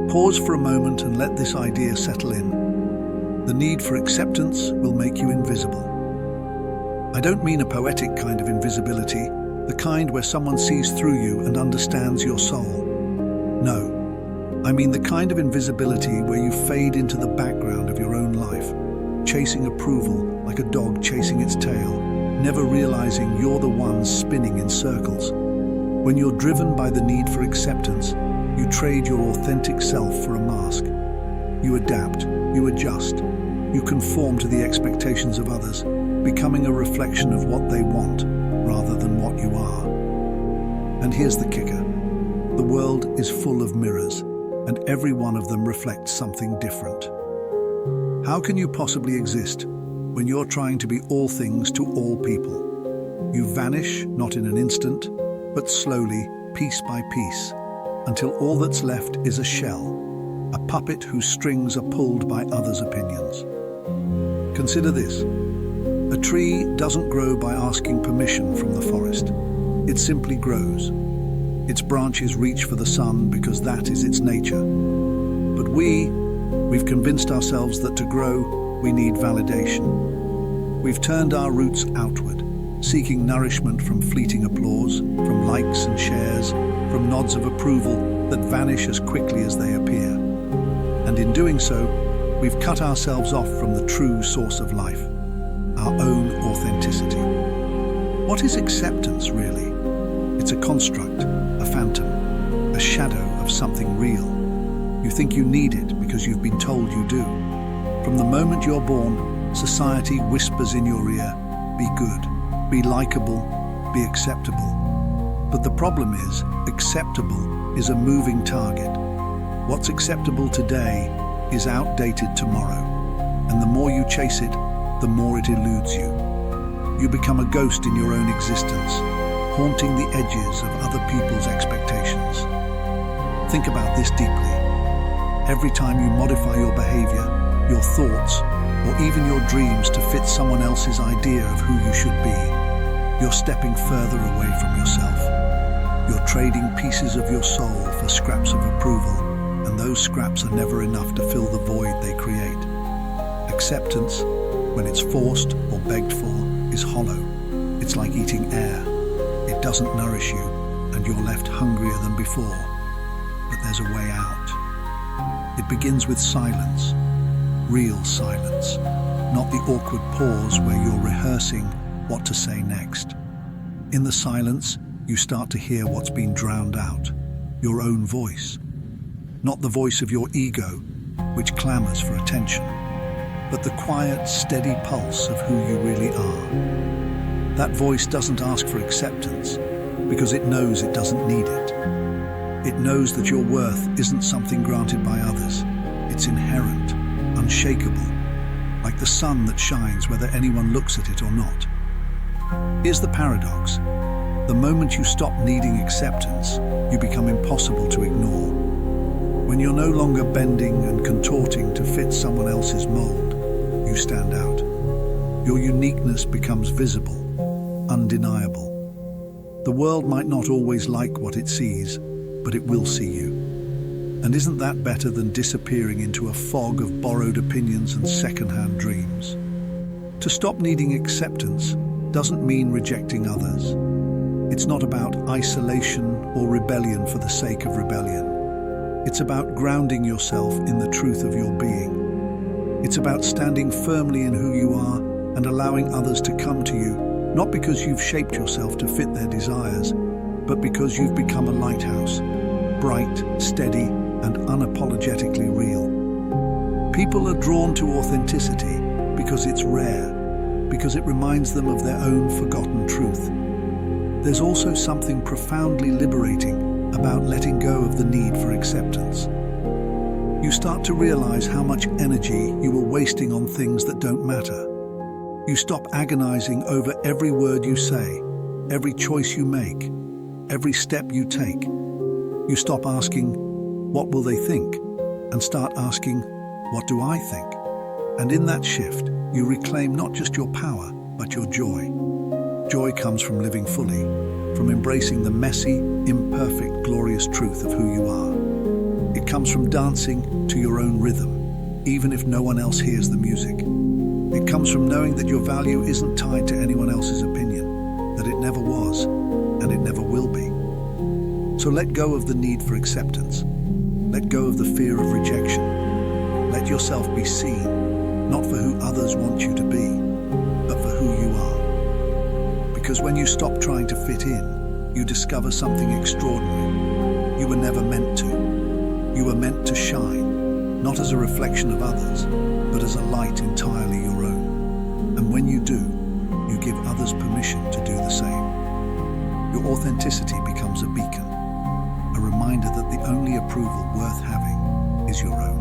Pause for a moment and let this idea settle in. The need for acceptance will make you invisible. I don't mean a poetic kind of invisibility, the kind where someone sees through you and understands your soul. No, I mean the kind of invisibility where you fade into the background of your own life, chasing approval like a dog chasing its tail, never realizing you're the one spinning in circles. When you're driven by the need for acceptance, you trade your authentic self for a mask. You adapt, you adjust, you conform to the expectations of others, becoming a reflection of what they want rather than what you are. And here's the kicker. The world is full of mirrors, and every one of them reflects something different. How can you possibly exist when you're trying to be all things to all people? You vanish, not in an instant, but slowly, piece by piece, until all that's left is a shell, a puppet whose strings are pulled by others' opinions. Consider this. A tree doesn't grow by asking permission from the forest. It simply grows. Its branches reach for the sun because that is its nature. But we've convinced ourselves that to grow, we need validation. We've turned our roots outward, seeking nourishment from fleeting applause, from likes and shares, from nods of approval that vanish as quickly as they appear. And in doing so, we've cut ourselves off from the true source of life, our own authenticity. What is acceptance, really? It's a construct, a phantom, a shadow of something real. You think you need it because you've been told you do. From the moment you're born, society whispers in your ear, be good, be likable, be acceptable. But the problem is, acceptable is a moving target. What's acceptable today is outdated tomorrow. And the more you chase it, the more it eludes you. You become a ghost in your own existence, haunting the edges of other people's expectations. Think about this deeply. Every time you modify your behavior, your thoughts, or even your dreams to fit someone else's idea of who you should be, you're stepping further away from yourself. You're trading pieces of your soul for scraps of approval, and those scraps are never enough to fill the void they create. Acceptance, when it's forced or begged for, is hollow. It's like eating air. It doesn't nourish you, and you're left hungrier than before. But there's a way out. It begins with silence, real silence, not the awkward pause where you're rehearsing what to say next. In the silence, you start to hear what's been drowned out, your own voice. Not the voice of your ego, which clamors for attention, but the quiet, steady pulse of who you really are. That voice doesn't ask for acceptance because it knows it doesn't need it. It knows that your worth isn't something granted by others. It's inherent, unshakable, like the sun that shines whether anyone looks at it or not. Here's the paradox. The moment you stop needing acceptance, you become impossible to ignore. When you're no longer bending and contorting to fit someone else's mold, you stand out. Your uniqueness becomes visible, undeniable. The world might not always like what it sees, but it will see you. And isn't that better than disappearing into a fog of borrowed opinions and second-hand dreams? To stop needing acceptance doesn't mean rejecting others. It's not about isolation or rebellion for the sake of rebellion. It's about grounding yourself in the truth of your being. It's about standing firmly in who you are and allowing others to come to you, not because you've shaped yourself to fit their desires, but because you've become a lighthouse, bright, steady, and unapologetically real. People are drawn to authenticity because it's rare, because it reminds them of their own forgotten truth. There's also something profoundly liberating about letting go of the need for acceptance. You start to realize how much energy you were wasting on things that don't matter. You stop agonizing over every word you say, every choice you make, every step you take. You stop asking, what will they think? And start asking, what do I think? And in that shift, you reclaim not just your power, but your joy. Joy comes from living fully, from embracing the messy, imperfect, glorious truth of who you are. It comes from dancing to your own rhythm, even if no one else hears the music. It comes from knowing that your value isn't tied to anyone else's opinion, that it never was, and it never will be. So let go of the need for acceptance. Let go of the fear of rejection. Let yourself be seen, not for who others want you to be, but for who you are. Because when you stop trying to fit in, you discover something extraordinary. You were never meant to. You were meant to shine, not as a reflection of others, but as a light entirely your own. And when you do, you give others permission to do the same. Your authenticity becomes a beacon, a reminder that the only approval worth having is your own.